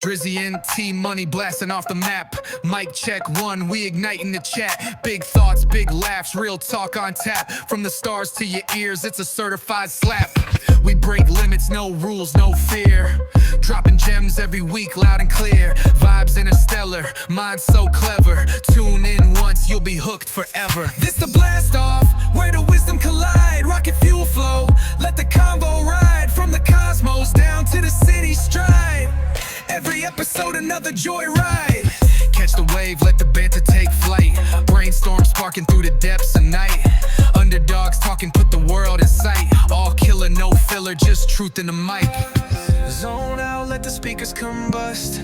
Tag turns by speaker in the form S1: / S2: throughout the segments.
S1: Drizzy T-Money blasting off the map. Mic check one, we igniting the chat. Big thoughts, big laughs, real talk on tap. From the stars to your ears, it's a certified slap. We break limits, no rules, no fear. Dropping gems every week, loud and clear. Vibes interstellar, mind so clever. Tune in once, you'll be hooked forever. This the blast off, where the wisdom collide. Rocket fuel flow, let the convo ride. From the cosmos down to the city stride. Every episode another joyride. Catch the wave, let the banter take flight. Brainstorm sparking through the depths of night. Underdogs talking, put the world in sight. All killer, no filler, just truth in the mic. Zone out, let the speakers combust.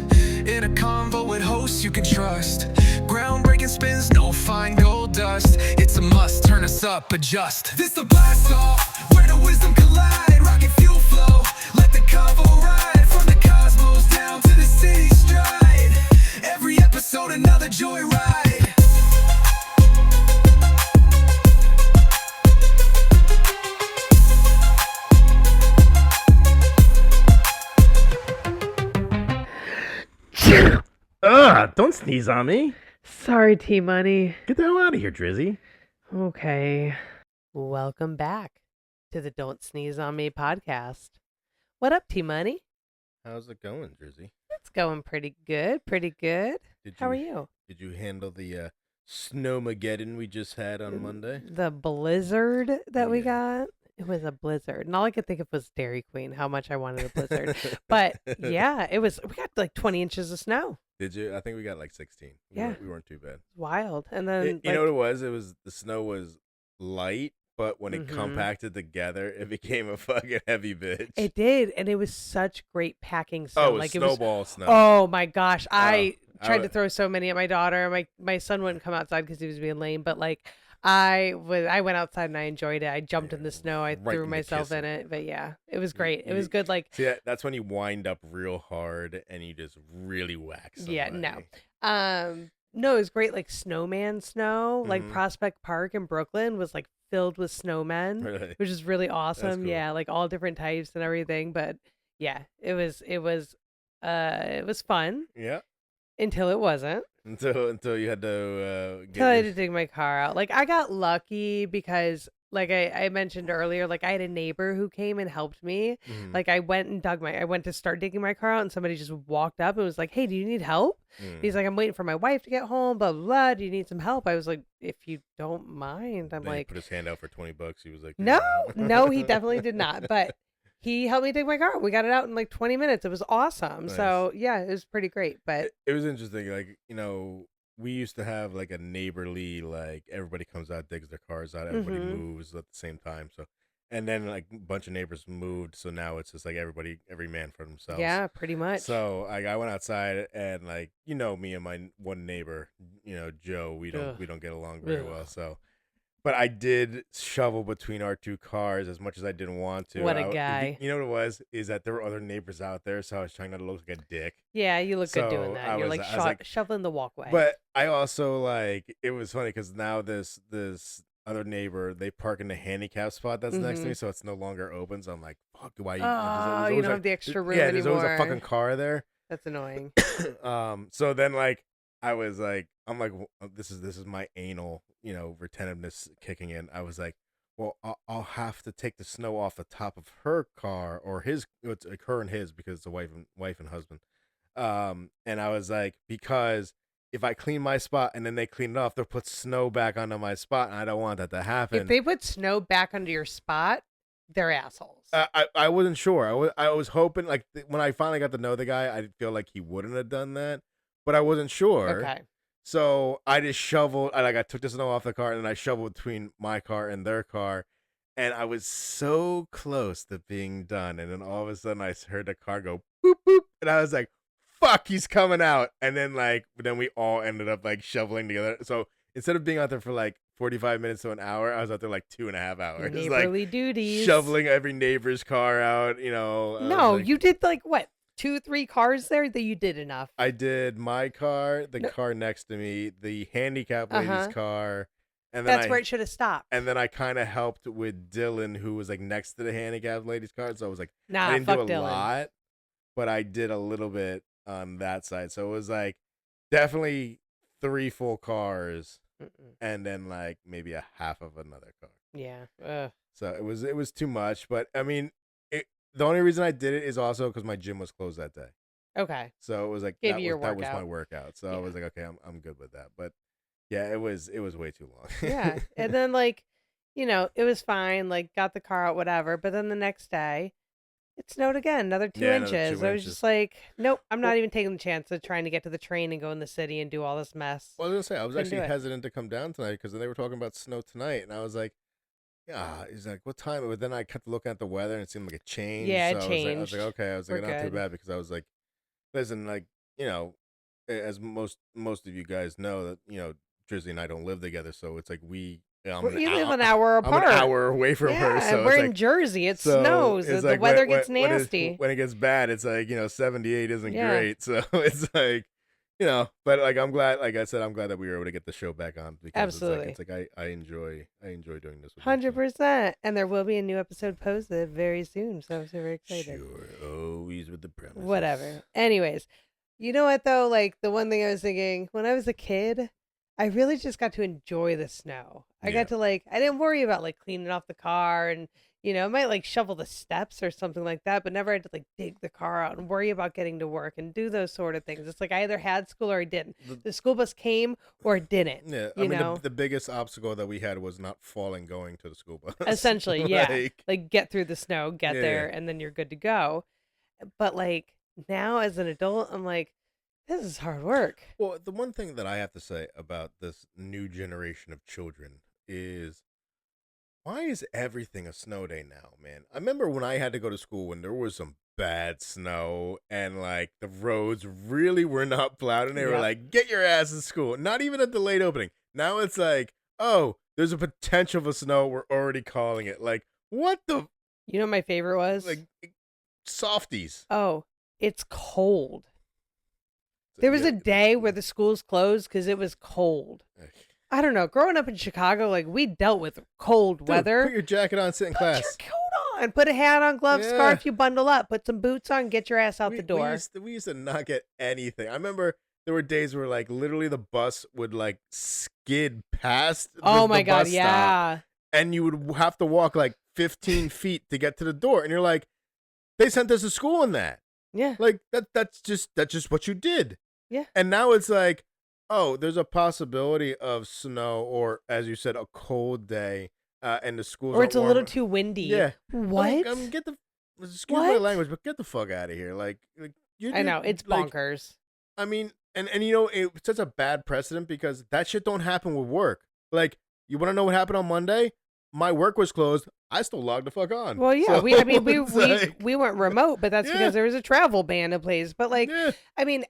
S1: In a convo with hosts you can trust. Groundbreaking spins, no fine gold dust. It's a must, turn us up, adjust. This the blast off, where the wisdom collide. Rocket fuel flow, let the convo ride. From the cosmos down to the city stride. Every episode another joyride.
S2: Don't sneeze on me.
S3: Sorry, T-Money.
S2: Get the hell out of here, Drizzy.
S3: Okay. Welcome back to the Don't Sneeze on Me podcast. What up, T-Money?
S2: How's it going, Drizzy?
S3: It's going pretty good, pretty good. How are you?
S2: Did you handle the snowmageddon we just had on Monday?
S3: The blizzard that we
S2: Yeah.
S3: got? It was a blizzard. And all I could think of was Dairy Queen, how much I wanted a blizzard. But yeah, we got like 20 inches of snow.
S2: Did you? I think we got like 16.
S3: Yeah.
S2: We weren't too bad.
S3: Wild. And then
S2: You know what it was? It was the snow was light, but when it
S3: Mhm.
S2: compacted together, it became a fucking heavy bitch.
S3: it did, and it was such great packing snow.
S2: oh, it was
S3: like
S2: snowball snow.
S3: Oh my gosh. I
S2: I
S3: tried
S2: wa-
S3: to throw so many at my daughter. My son wouldn't come outside because he was being lame, but like I went outside and I enjoyed it. I jumped in the snow. I
S2: Right
S3: threw
S2: in the
S3: myself in
S2: kisser.
S3: it. But yeah, it was great. It
S2: You-
S3: was good. Like
S2: See, that's when you wind up real hard and you just really whack somebody.
S3: yeah, no, it was great. Like snowman snow. Like
S2: Mhm.
S3: Prospect Park in Brooklyn was like filled with snowmen,
S2: Really?
S3: which is really awesome.
S2: cool.
S3: Yeah, like all different types and everything. But yeah, it was fun
S2: Yeah.
S3: until it wasn't.
S2: Until you had to
S3: Till I had to dig my car out. Like I got lucky because like I mentioned earlier, like I had a neighbor who came and helped me.
S2: Mhm.
S3: Like I went to start digging my car out and somebody just walked up and was like, "Hey, do you need help?"
S2: Mm.
S3: He's like, "I'm waiting for my wife to get home, blah blah blah. Do you need some help?" I was like, "If you don't mind." I'm
S2: Then he
S3: like,
S2: put his hand out for $20. He was like,
S3: "No, no, he definitely did not." But he helped me dig my car. We got it out in like 20 minutes. It was awesome.
S2: Nice.
S3: So yeah, it was pretty great. But
S2: It was interesting. Like, we used to have like a neighborly, like everybody comes out, digs their cars out, everybody
S3: Mhm.
S2: moves at the same time. So, and then like a bunch of neighbors moved. So now it's just like every man for themselves.
S3: yeah, pretty much.
S2: So like I went outside and like me and my one neighbor, Joe, we
S3: Ugh.
S2: don't get along very
S3: Ugh.
S2: well. So, but I did shovel between our two cars as much as I didn't want to.
S3: What a
S2: I-
S3: guy.
S2: You know what it was? Is that there were other neighbors out there, so I was trying not to look like a dick.
S3: Yeah, you look good
S2: So,
S3: doing that. You're
S2: I
S3: like,
S2: was like-
S3: shoveling the walkway.
S2: But I also like it was funny because now this other neighbor, they park in the handicap spot that's next to me, so it's no longer open. So I'm like, fuck, why?
S3: Oh, you don't have the extra room
S2: yeah, there's always a
S3: anymore.
S2: fucking car there.
S3: That's annoying.
S2: So then like I was like, I'm like, this is my anal, retentiveness kicking in. I was like, well, I'll have to take the snow off the top of her car or his. It's like her and his because it's a wife and husband. And I was like, because if I clean my spot and then they clean it off, they'll put snow back onto my spot, and I don't want that to happen.
S3: If they put snow back under your spot, they're assholes.
S2: I wasn't sure. I was hoping like when I finally got to know the guy, I feel like he wouldn't have done that, but I wasn't sure.
S3: Okay.
S2: So I just shoveled. I took the snow off the car and I shoveled between my car and their car, and I was so close to being done. And then all of a sudden, I heard the car go boop boop, and I was like, "Fuck, he's coming out!" And then then we all ended up like shoveling together. So instead of being out there for like 45 minutes to an hour, I was out there like 2.5 hours, just like
S3: Neighborly duties.
S2: shoveling every neighbor's car out.
S3: No, you did like what? 2-3 cars there that you did enough.
S2: I did my car, the
S3: No.
S2: car next to me, the handicapped lady's
S3: Uh-huh.
S2: car, and then
S3: That's where it should have stopped.
S2: and then I kind of helped with Dylan, who was like next to the handicapped lady's car. So I was like,
S3: Nah,
S2: I didn't
S3: fuck
S2: do a
S3: Dylan.
S2: lot, but I did a little bit. on that side. So it was like definitely 3 full cars
S3: Mm-mm.
S2: and then like maybe a half of another car.
S3: Yeah. Ugh.
S2: So it was too much, but I mean, the only reason I did it is also because my gym was closed that day.
S3: Okay.
S2: So it was like
S3: Gave you your
S2: that was my
S3: workout.
S2: workout. So I
S3: Yeah.
S2: was like, okay, I'm good with that. But yeah, it was way too long.
S3: Yeah. And then like, it was fine, like got the car out, whatever. But then the next day, it snowed again, another two
S2: Yeah, another
S3: inches.
S2: 2
S3: I was just
S2: inches.
S3: like, nope, I'm
S2: Well,
S3: not even taking the chance of trying to get to the train and go in the city and do all this mess.
S2: well, I was gonna say I was
S3: Couldn't do
S2: actually
S3: it.
S2: hesitant to come down tonight because they were talking about snow tonight, and I was like, yeah. He's like, what time? But then I kept looking at the weather, and it seemed like it changed.
S3: Yeah,
S2: So
S3: it
S2: I was like,
S3: changed.
S2: okay. I was
S3: We're
S2: like, not too
S3: good.
S2: bad because I was like, listen, like you know, as most of you guys know that Drizzy and I don't live together, so it's like
S3: You live an hour
S2: I'm an
S3: apart.
S2: hour away from her,
S3: Yeah, and
S2: so
S3: we're
S2: it's
S3: in
S2: like
S3: Jersey. It
S2: so
S3: snows.
S2: it's
S3: The
S2: like
S3: weather gets nasty.
S2: when it gets bad, it's like 78 isn't
S3: Yeah,
S2: great, so it's like but like I'm glad, like I said, I'm glad that we were able to get the show back on because
S3: absolutely.
S2: it's like I enjoy doing this with you. So.
S3: 100%. And there will be a new episode posted very soon. So I'm super excited.
S2: Sure, always with the premises.
S3: Whatever. Anyways, you know what though? Like the one thing I was thinking when I was a kid, I really just got to enjoy the snow. I
S2: Yeah.
S3: got to I didn't worry about like cleaning off the car and I might like shovel the steps or something like that, but never had to like dig the car out and worry about getting to work and do those sort of things. It's like I either had school or I didn't. The school bus came or it didn't.
S2: Yeah, I
S3: You
S2: mean
S3: know?
S2: the biggest obstacle that we had was not falling going to the school bus.
S3: Essentially, yeah.
S2: Like,
S3: Like get through the snow, get
S2: yeah.
S3: there, and then you're good to go. But like now as an adult, I'm like, this is hard work.
S2: Well, the one thing that I have to say about this new generation of children is why is everything a snow day now, man? I remember when I had to go to school when there was some bad snow and like the roads really were not plowed and they were
S3: Yep.
S2: like, get your ass to school. Not even a delayed opening. Now it's like, oh, there's a potential for snow. We're already calling it. Like, what the?
S3: You know what my favorite was?
S2: Like, softies.
S3: Oh, it's cold. There was a day where the schools closed because it was cold. I don't know. Growing up in Chicago, like we dealt with cold
S2: Dude,
S3: weather.
S2: Put your jacket on, sit in
S3: Put
S2: class.
S3: your coat on. Put a hat on, gloves,
S2: Yeah.
S3: scarf. You bundle up. Put some boots on. Get your ass out the
S2: We
S3: door.
S2: used to not get anything. I remember there were days where like literally the bus would like skid past
S3: Oh my
S2: the
S3: god,
S2: bus stop,
S3: yeah.
S2: and you would have to walk like 15 feet to get to the door, and you're like, they sent us to school in that.
S3: Yeah.
S2: Like that's just what you did.
S3: Yeah.
S2: And now it's like, oh, there's a possibility of snow or, as you said, a cold day, and the schools
S3: Or it's a
S2: are
S3: little
S2: warm.
S3: too windy.
S2: Yeah.
S3: What?
S2: Get the excuse my
S3: What?
S2: language, but get the fuck out of here. Like
S3: I know. It's
S2: like,
S3: bonkers.
S2: I mean, and it sets a bad precedent because that shit don't happen with work. Like, you want to know what happened on Monday? My work was closed. I still logged the fuck on.
S3: Well, yeah.
S2: So
S3: we
S2: it's like,
S3: we went remote, but that's
S2: Yeah.
S3: because there was a travel ban in place. But like,
S2: yeah.
S3: I mean,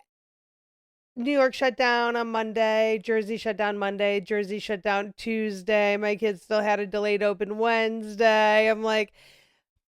S3: New York shut down on Monday. Jersey shut down Monday. Jersey shut down Tuesday. My kids still had a delayed open Wednesday. I'm like,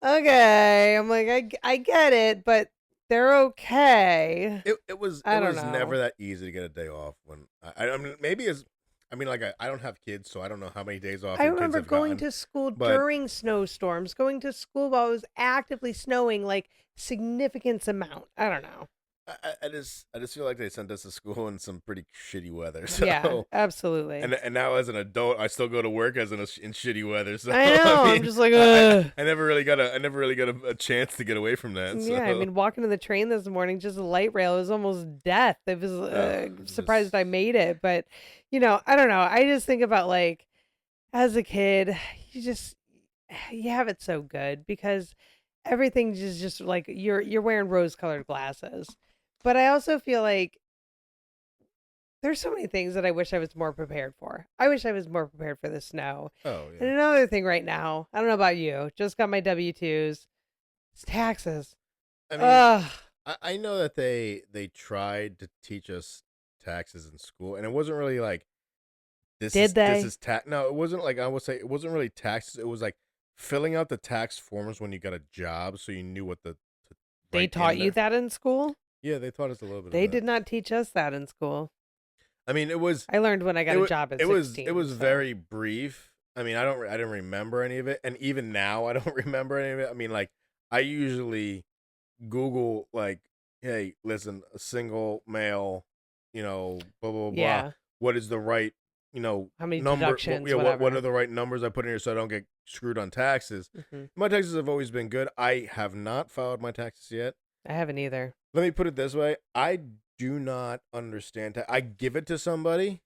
S3: okay. I'm like, I get it, but they're okay.
S2: It was
S3: I don't
S2: never
S3: know.
S2: that easy to get a day off when I mean maybe it's I mean like I don't have kids, so I don't know how many days off
S3: I
S2: your kids
S3: remember
S2: have
S3: going
S2: gotten,
S3: to school
S2: but
S3: during snowstorms, going to school while it was actively snowing, like significant amount. I don't know.
S2: I just feel like they sent us to school in some pretty shitty weather. So
S3: Yeah, absolutely.
S2: and now as an adult, I still go to work in shitty weather. So
S3: I know.
S2: I
S3: I'm
S2: mean,
S3: just like, ugh.
S2: I never really got a chance to get away from that. So.
S3: Yeah, I mean, walking to the train this morning, just a light rail, it was almost death. It was surprised I made it, but I don't know. I just think about like, as a kid, you have it so good because everything is just like you're wearing rose-colored glasses. But I also feel like there's so many things that I wish I was more prepared for. I wish I was more prepared for the snow.
S2: Oh
S3: And
S2: yeah.
S3: another thing right now, I don't know about you, just got my W-2s. It's taxes.
S2: I mean,
S3: Ugh.
S2: I know that they tried to teach us taxes in school, and it wasn't really like
S3: Did they?
S2: this is tax. No, it wasn't like I would say it wasn't really taxes. It was like filling out the tax forms when you got a job, so you knew what to
S3: They
S2: write
S3: taught
S2: in
S3: you
S2: there.
S3: that in school?
S2: Yeah, they taught us a little bit.
S3: They
S2: of that.
S3: did not teach us that in school.
S2: I mean, it was.
S3: I learned when I got a job at 16.
S2: It was
S3: so.
S2: very brief. I mean, I didn't remember any of it, and even now I don't remember any of it. I mean, like I usually Google like hey, listen, a single male, blah blah blah.
S3: Yeah.
S2: What is the right,
S3: How many
S2: number?
S3: deductions,
S2: What are
S3: whatever.
S2: the right numbers I put in here so I don't get screwed on taxes?
S3: Hmm.
S2: My taxes have always been good. I have not filed my taxes yet.
S3: I haven't either.
S2: Let me put it this way: I do not understand. I give it to somebody,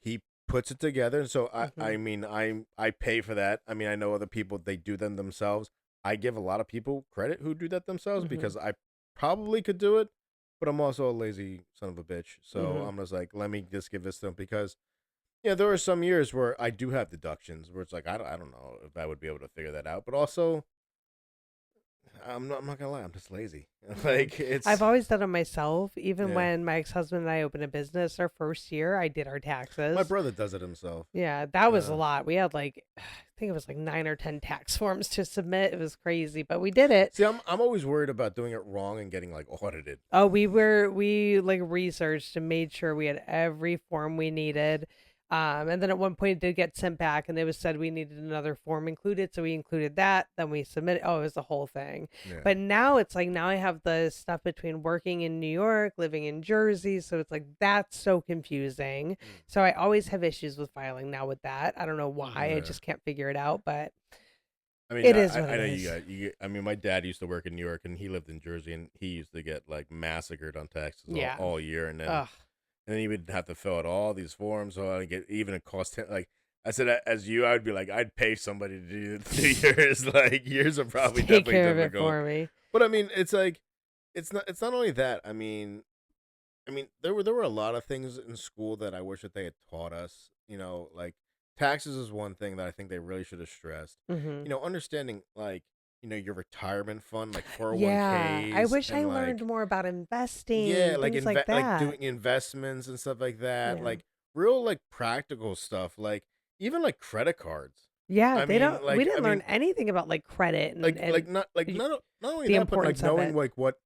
S2: he puts it together, and so
S3: Hmm.
S2: I mean, I pay for that. I mean, I know other people they do them themselves. I give a lot of people credit who do that themselves
S3: Hmm.
S2: because I probably could do it, but I'm also a lazy son of a bitch. So
S3: Hmm.
S2: I'm just like, let me just give this to them because yeah, there are some years where I do have deductions where it's like I don't know if I would be able to figure that out, but also I'm not gonna lie, I'm just lazy.
S3: Yeah.
S2: Like
S3: I've
S2: it's
S3: always done it myself. Even
S2: yeah.
S3: when my ex-husband and I opened a business our first year, I did our
S2: My
S3: taxes.
S2: brother does it himself.
S3: Yeah, that was a
S2: Uh,
S3: lot. We had like I think it was like 9 or 10 tax forms to submit. It was crazy, but we did it.
S2: See, I'm always worried about doing it wrong and getting like audited.
S3: Oh, we like researched and made sure we had every form we needed. And then at one point it did get sent back and it was said we needed another form included. So we included that. Then we submitted. Oh, it was the whole thing.
S2: Yeah.
S3: But now it's like now I have the stuff between working in New York, living in Jersey. So it's like that's so confusing.
S2: Mm.
S3: So I always have issues with filing now with that. I don't know why. I
S2: Yeah.
S3: just can't figure it out, but
S2: I mean,
S3: it is what
S2: I
S3: it
S2: know
S3: is.
S2: I mean, my dad used to work in New York and he lived in Jersey and he used to get like massacred on taxes
S3: Yeah.
S2: all year
S3: Ugh.
S2: and then he would have to fill out all these forms. So I get even it cost him like I said as you, I would be like I'd pay somebody to do yours. Like yours are probably
S3: Take
S2: definitely
S3: care of it
S2: difficult.
S3: for me.
S2: But I mean, it's like it's not only that. I mean, there were a lot of things in school that I wish that they had taught us. Like taxes is one thing that I think they really should have stressed.
S3: Hmm.
S2: Understanding like your retirement fund, like
S3: Yeah, I
S2: 401ks,
S3: wish I
S2: and
S3: learned
S2: like
S3: more about
S2: yeah,
S3: investing,
S2: like
S3: things like that.
S2: doing investments and stuff like that.
S3: Yeah.
S2: Like real like practical stuff. Like even like credit cards.
S3: Yeah,
S2: I
S3: they
S2: mean,
S3: don't we
S2: I
S3: didn't learn
S2: mean,
S3: anything about like credit and y-
S2: not only
S3: the
S2: that, but like
S3: importance of
S2: knowing
S3: it.
S2: like what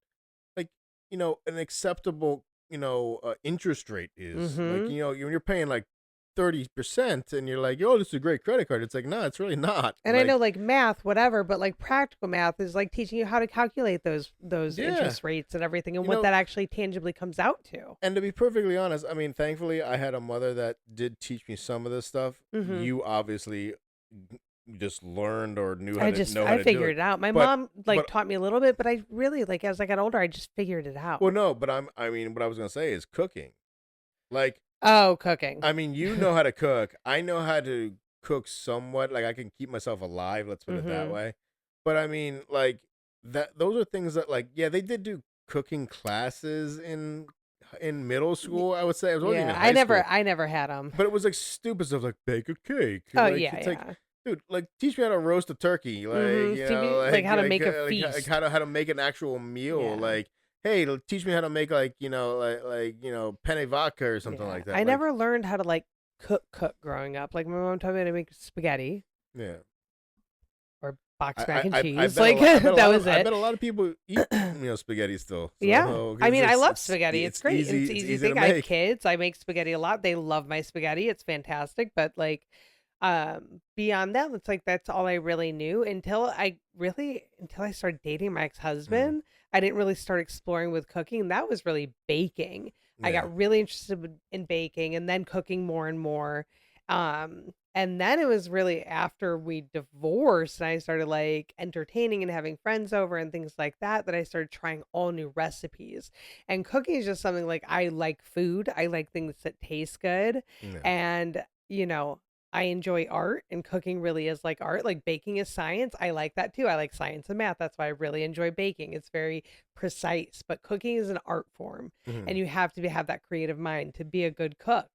S2: like an acceptable interest rate is like
S3: Mhm.
S2: when you're paying like 30% and you're like oh this is a great credit card, it's like no it's really not
S3: And I know
S2: like
S3: like math whatever, but like practical math is like teaching you how to calculate those
S2: yeah
S3: interest rates and everything and
S2: you
S3: what
S2: know
S3: that actually tangibly comes out to.
S2: and to be perfectly honest, I mean thankfully I had a mother that did teach me some of this stuff.
S3: Mhm.
S2: You obviously just learned or knew how to know how
S3: I
S2: to do
S3: figured
S2: it,
S3: it out. My
S2: but
S3: mom like
S2: but
S3: taught me a little bit, but I really like as I got older I just figured it out.
S2: well no but I mean what I was gonna say is cooking. Like
S3: Oh, cooking.
S2: I mean, you know how to cook. I know how to cook somewhat. Like I can keep myself alive, let's put it that
S3: Mhm.
S2: way. But I mean, like that those are things that like yeah, they did do cooking classes in middle school, I would say. It was only in
S3: Yeah,
S2: high school.
S3: I never had them.
S2: But it was like stupid stuff like bake a cake.
S3: Oh
S2: Like
S3: yeah,
S2: it's like
S3: yeah.
S2: dude, like teach me how to roast a turkey. Like,
S3: Mhm. Like how to make a
S2: how
S3: feast.
S2: to make an actual meal.
S3: Yeah.
S2: Like hey, teach me how to make like, penne vodka or something
S3: Yeah.
S2: like that.
S3: I
S2: Like
S3: never learned how to like cook growing up. Like my mom taught me how to make spaghetti
S2: yeah.
S3: or box mac and
S2: I
S3: cheese.
S2: bet a
S3: Like
S2: lot.
S3: that was
S2: I
S3: it.
S2: bet a lot of people eat spaghetti still.
S3: Yeah.
S2: So
S3: I
S2: because
S3: mean, I love spaghetti. It's
S2: it's
S3: great.
S2: easy.
S3: It's an
S2: It's
S3: easy
S2: easy to
S3: thing. I have
S2: make.
S3: kids. I make spaghetti a lot. They love my spaghetti. It's fantastic. But like beyond that, it's like that's all I really knew until I started dating my
S2: Mm,
S3: ex-husband. I didn't really start exploring with cooking. That was really baking. I
S2: yeah.
S3: got really interested in baking and then cooking more and more. And then it was really after we divorced and I started like entertaining and having friends over and things like that that I started trying all new recipes. And cooking is just something like I like food. I like things that taste good.
S2: Yeah.
S3: And, you know, I enjoy art and cooking really is like art. Like baking is science. I like that too. I like science and math. That's why I really enjoy baking. It's very precise, but cooking is an art form
S2: Mhm.
S3: and you have to have that creative mind to be a good cook.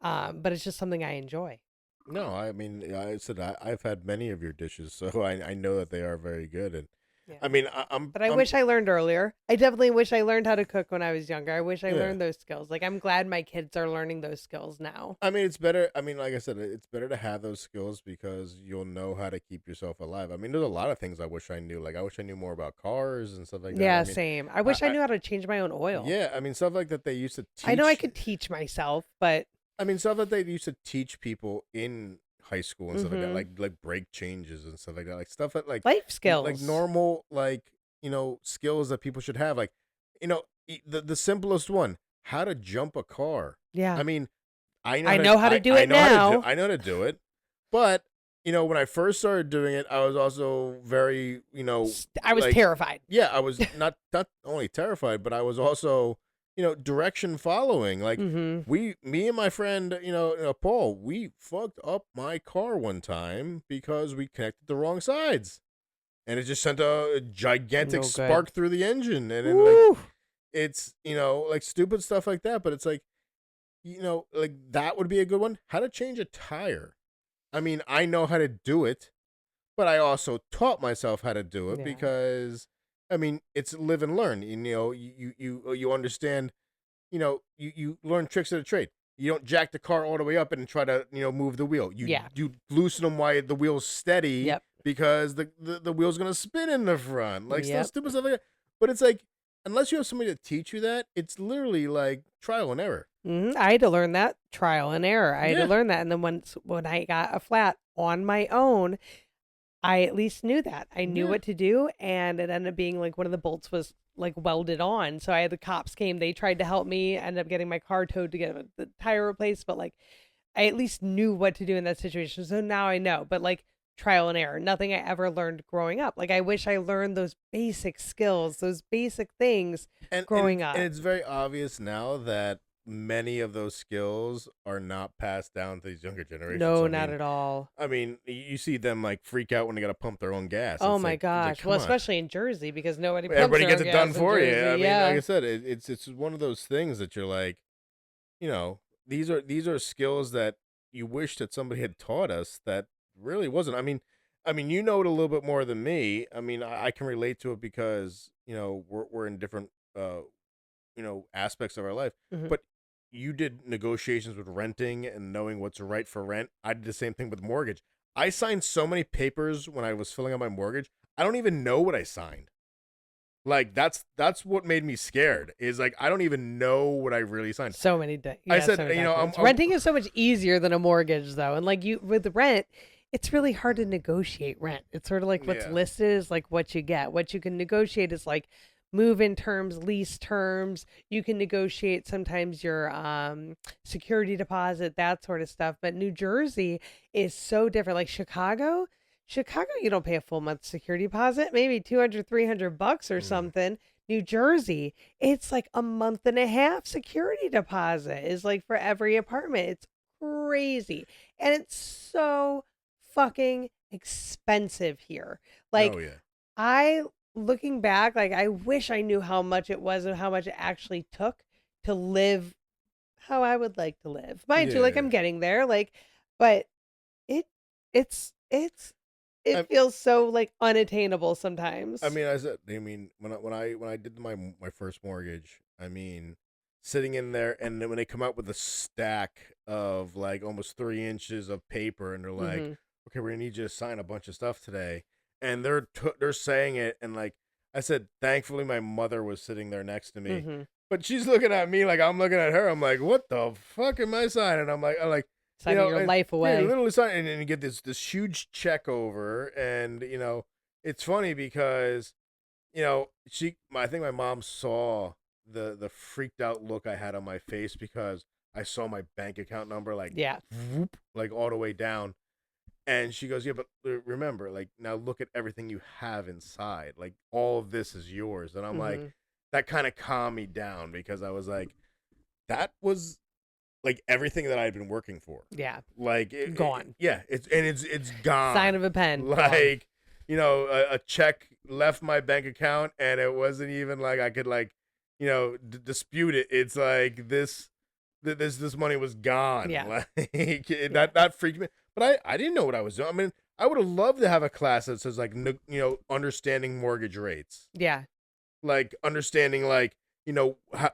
S3: But it's just something I enjoy.
S2: No, I mean, I said I've had many of your dishes, so I know that they are very good. And
S3: Yeah.
S2: I mean,
S3: But I wish I learned earlier. I definitely wish I learned how to cook when I was younger. I wish I
S2: yeah.
S3: learned those skills. Like I'm glad my kids are learning those skills now.
S2: I mean, it's better. I mean, like I said, it's better to have those skills because you'll know how to keep yourself alive. I mean, there's a lot of things I wish I knew. Like, I wish I knew more about cars and stuff like that. I
S3: Yeah,
S2: mean,
S3: same. I wish I
S2: I
S3: knew how to change my own oil.
S2: yeah, I mean, stuff like that they used to
S3: I know I
S2: teach.
S3: could teach myself, but
S2: I mean, stuff that they used to teach people in high school and stuff like that,
S3: mhm.
S2: like brake changes and stuff like that, like stuff that
S3: Life
S2: like
S3: skills.
S2: normal like skills that people should have, like you know the simplest one, how to jump a car.
S3: Yeah.
S2: I mean,
S3: I know how to do it now.
S2: I know how to do it, but when I first started doing it, I was also very,
S3: I was
S2: like,
S3: terrified.
S2: yeah, I was not only terrified, but I was also, direction following. Like
S3: Mm-hmm.
S2: me and my friend, Paul, we fucked up my car one time because we connected the wrong sides, and it just sent a gigantic
S3: No good.
S2: spark through the engine, and then
S3: Woo!
S2: it's like stupid stuff like that. But it's like, like that would be a good one. How to change a tire. I mean, I know how to do it, but I also taught myself how to do it
S3: Yeah.
S2: because, I mean, it's live and learn. You understand. You learn tricks of the trade. You don't jack the car all the way up and try to move the wheel. You loosen them while the wheel's steady.
S3: Yep.
S2: Because the wheel's gonna spin in the front, like
S3: Yep.
S2: stupid stuff like that. But it's like, unless you have somebody to teach you that, it's literally like trial and error.
S3: I had to learn that trial and error. I had
S2: Yeah.
S3: to learn that, and then when I got a flat on my own, I at least knew that. I knew
S2: Yeah.
S3: what to do, and it ended up being like one of the bolts was like welded on. So I had the cops came, they tried to help me, ended up getting my car towed to get the tire replaced, but like I at least knew what to do in that situation. So now I know, but like trial and error, nothing I ever learned growing up. Like I wish I learned those basic skills, those basic things growing up.
S2: And it's very obvious now that many of those skills are not passed down to these younger generations.
S3: No,
S2: I
S3: not
S2: mean,
S3: at all.
S2: I mean, you see them like freak out when they got to pump their own gas.
S3: Oh
S2: It's
S3: my
S2: like,
S3: gosh.
S2: come
S3: Well,
S2: on.
S3: especially in Jersey because nobody pumps
S2: Everybody
S3: their
S2: gets
S3: own
S2: it done
S3: gas in
S2: for you.
S3: Jersey.
S2: I mean,
S3: Yeah.
S2: like I said, it's one of those things that you're like, these are skills that you wish that somebody had taught us that really wasn't. I mean, you know it a little bit more than me. I mean, I can relate to it because we're in different aspects of our life.
S3: Mhm.
S2: But you did negotiations with renting and knowing what's right for rent. I did the same thing with mortgage. I signed so many papers when I was filling out my mortgage. I don't even know what I signed. Like that's what made me scared. Is like I don't even know what I really signed.
S3: So many
S2: I said,
S3: so many
S2: I'm
S3: documents. Renting is so much easier than a mortgage though. And like you with the rent, it's really hard to negotiate rent. It's sort of like what's
S2: Yeah.
S3: listed is like what you get. What you can negotiate is like move-in terms, lease terms. You can negotiate sometimes your security deposit, that sort of stuff. But New Jersey is so different. Like Chicago, you don't pay a full month security deposit, maybe 200, $300 or something. New Jersey, it's like a month and a half security deposit is like for every apartment. It's crazy. And it's so fucking expensive here. Like
S2: Oh yeah.
S3: I looking back, like I wish I knew how much it was and how much it actually took to live how I would like to live. Mind you, like I'm
S2: Yeah.
S3: getting there, like, but it it's it
S2: I-
S3: feels so like unattainable sometimes.
S2: I mean, when I did my first mortgage, I mean, sitting in there, and then when they come out with a stack of like almost 3 inches of paper, and they're like,
S3: Mhm.
S2: "Okay, we're gonna need you to sign a bunch of stuff today," and they're saying it, and like I said, thankfully my mother was sitting there next to me,
S3: Mhm.
S2: but she's looking at me like I'm looking at her. I'm like, "What the fuck am I signing?" I'm like.
S3: Signing your
S2: And,
S3: life
S2: yeah,
S3: away.
S2: you literally sign, and then you get this huge check over, and it's funny because I think my mom saw the freaked out look I had on my face because I saw my bank account number like
S3: Yeah.
S2: whoop, like all the way down, and she goes, "Yeah, but remember, like now look at everything you have inside, like all of this is yours," and I'm like,
S3: Mhm.
S2: that kind of calmed me down because I was like, that was like everything that I had been working for.
S3: Yeah.
S2: Like
S3: Gone.
S2: yeah, it's gone.
S3: Sign of a pen. Gone.
S2: Like a check left my bank account, and it wasn't even like I could like dispute it. It's like this money was gone.
S3: Yeah.
S2: Like that freaked me. But I didn't know what I was doing. I mean, I would have loved to have a class that says like understanding mortgage rates,
S3: Yeah.
S2: like understanding like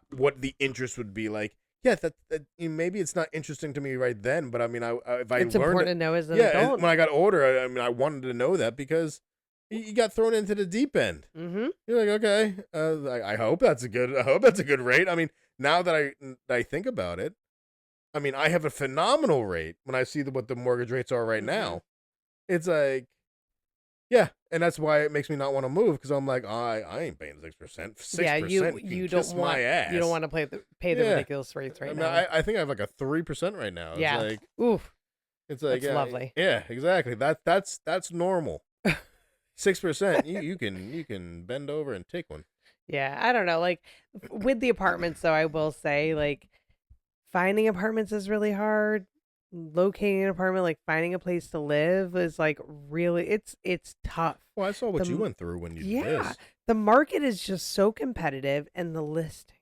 S2: what the interest would be like. Yeah, that maybe it's not interesting to me right then, but I mean, if I
S3: It's
S2: learned
S3: important
S2: it,
S3: to know as an
S2: yeah,
S3: adult.
S2: when I got older, I mean, I wanted to know that because you got thrown into the deep end.
S3: Mhm.
S2: You're like, okay, I hope that's a good rate. I mean, now that I think about it, I mean, I have a phenomenal rate when I see what the mortgage rates are right
S3: Mhm.
S2: now. It's like, Yeah, and that's why it makes me not want to move because I'm like, I ain't paying 6%.
S3: Yeah,
S2: 6% can
S3: you
S2: kiss
S3: don't
S2: my
S3: want you don't
S2: ass.
S3: want to pay the
S2: Yeah,
S3: ridiculous rates
S2: I
S3: right
S2: mean,
S3: now.
S2: I think I have like a 3% right now.
S3: Yeah. Oof,
S2: It's like,
S3: that's
S2: yeah,
S3: lovely.
S2: yeah, exactly. That's normal. 6%, you can bend over and take one.
S3: Yeah, I don't know. Like with the apartments, though, I will say like finding apartments is really hard. Locating an apartment, like finding a place to live, is like really it's tough.
S2: Well, I saw
S3: The
S2: what you
S3: m-
S2: went through when you did
S3: yeah,
S2: this.
S3: the market is just so competitive, and the listings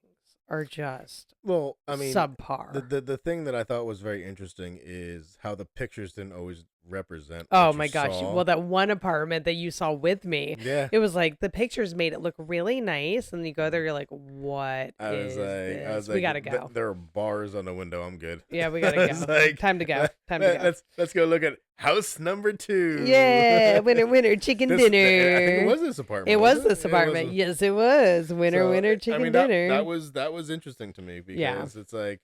S3: are just
S2: Well, I mean,
S3: subpar.
S2: the thing that I thought was very interesting is how the pictures didn't always represent
S3: Oh
S2: what you
S3: my gosh.
S2: saw.
S3: Well, that one apartment that you saw with me,
S2: Yeah.
S3: it was like the pictures made it look really nice. And you go there, you're like, what is
S2: I was
S3: this? We
S2: like,
S3: got to go.
S2: there are bars on the window. I'm good.
S3: Yeah, we got to
S2: I was
S3: go.
S2: like,
S3: Time to go. Time to go.
S2: let's go look at house number 2.
S3: Yeah, winner, winner, chicken
S2: I think it
S3: dinner.
S2: was this apartment.
S3: It was this
S2: It
S3: apartment.
S2: was.
S3: Yes, it was. Winner,
S2: So,
S3: winner,
S2: I
S3: chicken
S2: mean,
S3: dinner.
S2: that was interesting to me
S3: Yeah.
S2: because it's like,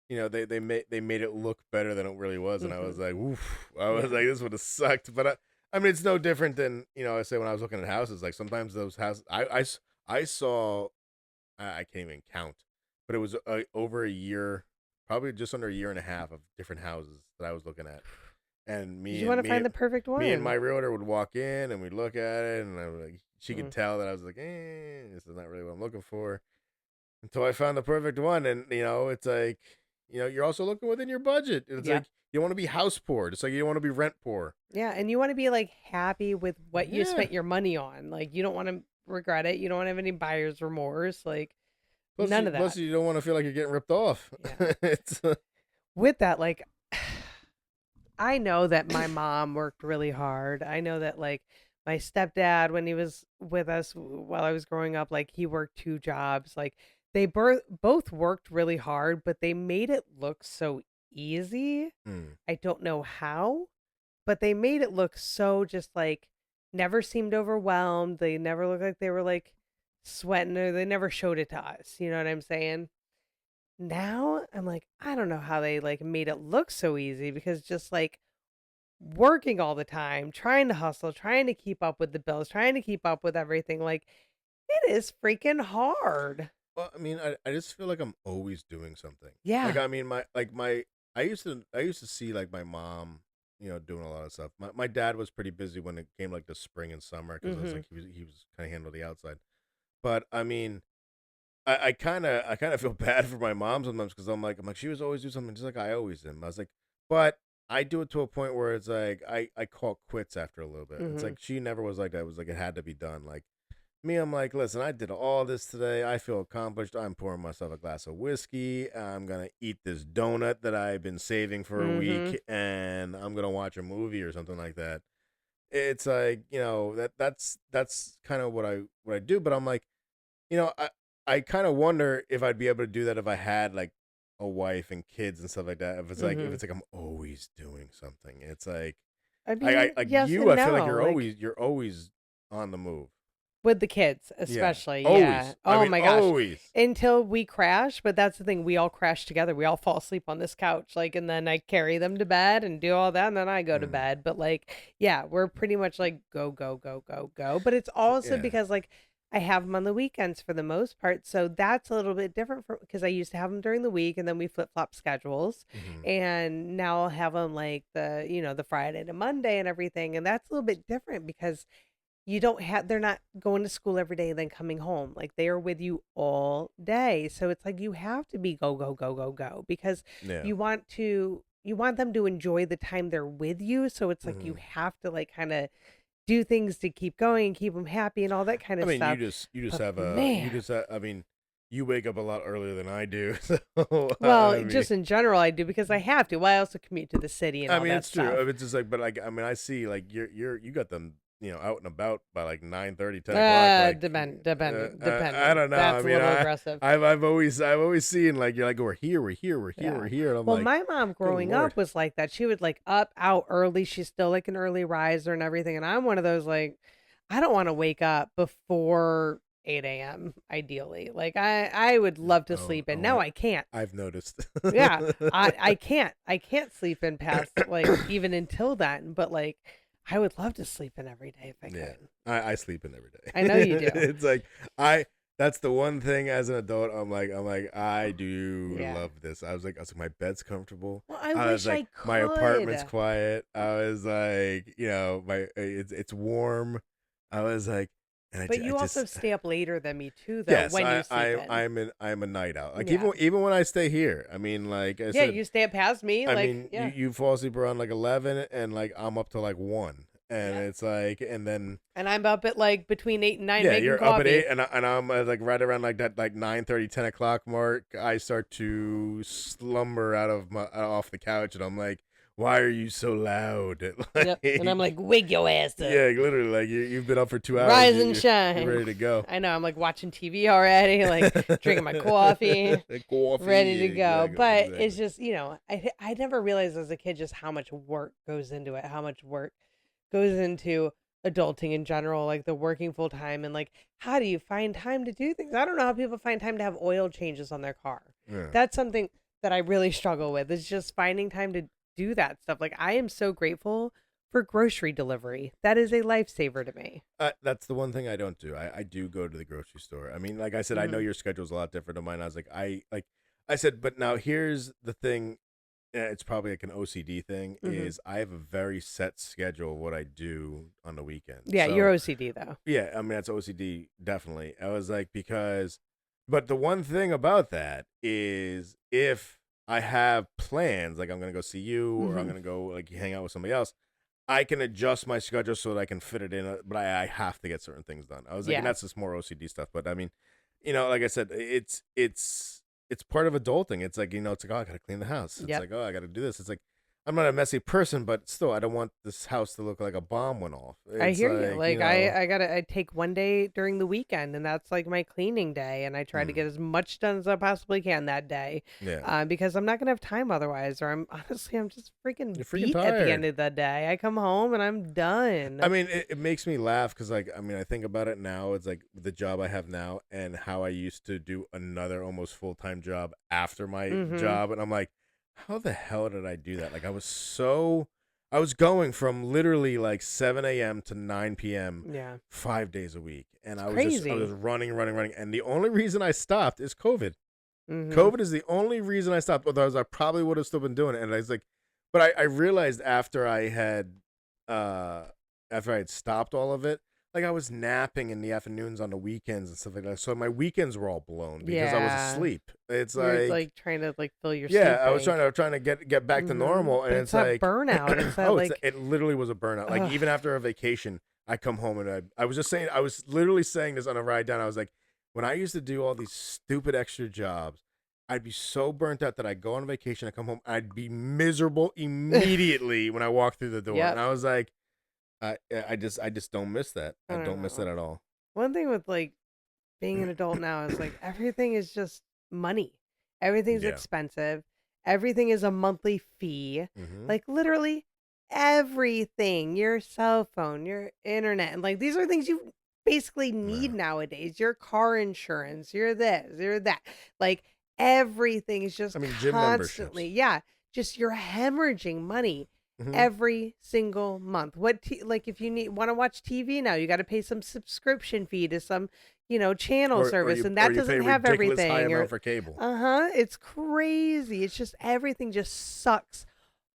S2: they made it look better than it really was, and I was like, oof. I was
S3: Yeah.
S2: like, this would have sucked. But I mean, it's no different than I say when I was looking at houses. Like sometimes those houses, I saw, I can't even count, but it was over a year, probably just under a year and a half of different houses that I was looking at, and
S3: You want to find the perfect one.
S2: me and my realtor would walk in and we'd look at it, and I was like, she could
S3: Mm.
S2: tell that I was like, this is not really what I'm looking for. Until I found the perfect one, and it's like, you're also looking within your budget. It's
S3: Yeah.
S2: like you don't want to be house poor. It's like you don't want to be rent poor.
S3: Yeah, and you want to be like happy with what you
S2: Yeah.
S3: spent your money on. Like you don't want to regret it. You don't want to have any buyer's remorse. Like
S2: Plus,
S3: none of that.
S2: Plus, you don't want to feel like you're getting ripped off.
S3: Yeah.
S2: It's
S3: With that, like I know that my mom worked really hard. I know that like my stepdad, when he was with us while I was growing up, like he worked 2 jobs. Like they both worked really hard, but they made it look so easy.
S2: Mm.
S3: I don't know how, but they made it look so just like never seemed overwhelmed. They never looked like they were like sweating, or they never showed it to us. You know what I'm saying? Now I'm like, I don't know how they like made it look so easy, because just like working all the time, trying to hustle, trying to keep up with the bills, trying to keep up with everything, like it is freaking hard.
S2: Well, I mean, I just feel like I'm always doing something.
S3: Yeah.
S2: Like I mean, I used to see like my mom, doing a lot of stuff. My dad was pretty busy when it came like the spring and summer because I was like he was kind of handling the outside. But I mean, I kind of feel bad for my mom sometimes because I'm like she was always do something just like I always am. I was like, but I do it to a point where it's like I call quits after a little bit. It's like she never was like that. It was like it had to be done. Like me, I'm like, listen, I did all this today. I feel accomplished. I'm pouring myself a glass of whiskey. I'm gonna eat this donut that I've been saving for a week, and I'm gonna watch a movie or something like that. It's like that's kind of what I do. But I'm like, I kind of wonder if I'd be able to do that if I had like a wife and kids and stuff like that. If it's like I'm always doing something, it's like
S3: I mean,
S2: I like
S3: yes
S2: you.
S3: and
S2: I feel like
S3: no, like,
S2: you're always on the move.
S3: with the kids,
S2: Yeah,
S3: especially.
S2: always.
S3: Yeah.
S2: I
S3: Oh
S2: mean,
S3: my gosh.
S2: always.
S3: Until we crash, but that's the thing. We all crash together. We all fall asleep on this couch, like, and then I carry them to bed and do all that, and then I go to
S2: Mm.
S3: bed. But like, yeah, we're pretty much like go, go, go, go, go. But it's also
S2: Yeah.
S3: because like I have them on the weekends for the most part, so that's a little bit different from, because I used to have them during the week, and then we flip flop schedules,
S2: Mhm.
S3: and now I'll have them like the Friday to Monday and everything, and that's a little bit different because they're not going to school every day and then coming home. Like they are with you all day. So it's like you have to be go, go, go, go, go, because
S2: Yeah.
S3: you want them to enjoy the time they're with you. So it's like you
S2: Mhm.
S3: have to like kind of do things to keep going and keep them happy and all that kind
S2: I
S3: of
S2: mean,
S3: stuff.
S2: you just
S3: But
S2: have a you
S3: man,
S2: just I mean, you wake up a lot earlier than I do. So
S3: well,
S2: I mean,
S3: just in general, I do because I have to. Well, I also commute to the city and
S2: I
S3: all
S2: mean,
S3: that
S2: it's true.
S3: stuff.
S2: It's just like, but like, I mean, I see like you got them, out and about by like 9:30, 10 o'clock. Like,
S3: Depending.
S2: I don't know.
S3: That's
S2: I mean,
S3: a little aggressive.
S2: I've always seen like you're like we're here,
S3: Yeah.
S2: we're here, and I'm
S3: Well,
S2: like,
S3: my mom growing
S2: Lord.
S3: up was like that. She would like up out early. She's still like an early riser and everything. And I'm one of those like, I don't want to wake up before 8 a.m. ideally. Like I would love to sleep in. Now I can't.
S2: I've noticed.
S3: Yeah, I can't sleep in past like even until then. But like I would love to sleep in every day if I
S2: Yeah,
S3: could.
S2: I sleep in every day.
S3: I know you do.
S2: It's like that's the one thing as an adult. I'm like, I do
S3: Yeah.
S2: love this. I was like, my bed's comfortable.
S3: Well, I
S2: I was
S3: wish
S2: like,
S3: I
S2: my apartment's
S3: could.
S2: quiet. I was like, my it's warm. I was like, and
S3: But
S2: I
S3: you also
S2: just
S3: stay up later than me too, though,
S2: yes,
S3: when you sleep in.
S2: I'm a night out. Like
S3: Yeah.
S2: even when I stay here, I mean, like I
S3: Yeah,
S2: said,
S3: you stay up past me.
S2: I
S3: Like,
S2: mean,
S3: yeah.
S2: you fall asleep around like 11, and like I'm up to like 1, and
S3: Yeah.
S2: it's like, and then.
S3: And I'm up at like between 8 and 9
S2: Yeah,
S3: making
S2: you're
S3: coffee.
S2: up at 8, and I'm like right around like that, like 9:30, 10 o'clock mark. I start to slumber off the couch, and I'm like, "Why are you so loud?"
S3: Yep. And I'm like, wake your ass up.
S2: yeah, literally, like you've been up for 2 hours.
S3: Rise and shine.
S2: You're ready to go.
S3: I know. I'm like watching TV already, like drinking my coffee, ready to go.
S2: Exactly,
S3: But
S2: exactly.
S3: it's just, I never realized as a kid just how much work goes into it, how much work goes into adulting in general, like the working full time, and like how do you find time to do things? I don't know how people find time to have oil changes on their car.
S2: Yeah.
S3: That's something that I really struggle with. Is just finding time to do that stuff. Like I am so grateful for grocery delivery. That is a lifesaver to me.
S2: That's the one thing I don't do. I do go to the grocery store. I mean, like I said, I know your schedule's a lot different than mine. I was like, I said, but now here's the thing. It's probably like an OCD thing. Is I have a very set schedule of what I do on the weekend.
S3: Yeah,
S2: So,
S3: you're OCD though.
S2: yeah, I mean that's OCD definitely. I was like but the one thing about that is if I have plans, like I'm gonna go see you or I'm gonna go like hang out with somebody else, I can adjust my schedule so that I can fit it in. But I have to get certain things done. I was like, and
S3: Yeah.
S2: that's just more OCD stuff. But I mean, like I said, it's part of adulting. It's like, it's like, oh, I gotta clean the house. It's
S3: Yep.
S2: like, oh, I gotta do this. It's like, I'm not a messy person, but still, I don't want this house to look like a bomb went off.
S3: I
S2: It's
S3: hear you. Like
S2: know,
S3: I take one day during the weekend, and that's like my cleaning day, and I try to get as much done as I possibly can that day,
S2: yeah,
S3: because I'm not gonna have time otherwise, or I'm just freaking
S2: you're freaking
S3: beat at the end
S2: tired.
S3: of the day. I come home and I'm done.
S2: I mean, it makes me laugh because, like, I mean, I think about it now. It's like the job I have now and how I used to do another almost full-time job after my job, and I'm like, how the hell did I do that? Like, I was going from literally like 7 a.m. to 9 p.m.
S3: Yeah.
S2: 5 days a week, and I
S3: crazy.
S2: was running, and the only reason I stopped is COVID.
S3: Mhm.
S2: COVID is the only reason I stopped. Otherwise, I probably would have still been doing it. And I was like, but I realized after I had stopped all of it, like I was napping in the afternoons on the weekends and stuff like that. So my weekends were all blown because I was
S3: Yeah.
S2: asleep. It's
S3: You're
S2: like,
S3: like trying to like fill your
S2: yeah,
S3: sleep
S2: I was
S3: bank.
S2: trying to get back to normal, and
S3: But
S2: it's
S3: that
S2: like
S3: burnout. It's that like
S2: it literally was a burnout. Like
S3: Ugh.
S2: even after a vacation, I come home and I was just saying, I was literally saying this on a ride down. I was like, when I used to do all these stupid extra jobs, I'd be so burnt out that I'd go on vacation, I come home, I'd be miserable immediately when I walk through the door,
S3: Yep.
S2: and I was like, I just don't miss that. I
S3: I
S2: don't miss
S3: know.
S2: that at all.
S3: One thing with like being an adult now is like everything is just money. Everything's
S2: Yeah.
S3: expensive. Everything is a monthly fee.
S2: Mm-hmm.
S3: Like literally everything, your cell phone, your internet, and like these are things you basically need nowadays. Your car insurance, your this, your that. Like everything is just
S2: I mean, gym
S3: constantly,
S2: memberships.
S3: yeah, just you're hemorrhaging money
S2: Mhm.
S3: every single month. Like if you want to watch TV now, you got to pay some subscription fee to some, channel service, and that
S2: or you pay
S3: doesn't have
S2: ridiculous high
S3: everything.
S2: amount for cable.
S3: It's crazy. It's just everything just sucks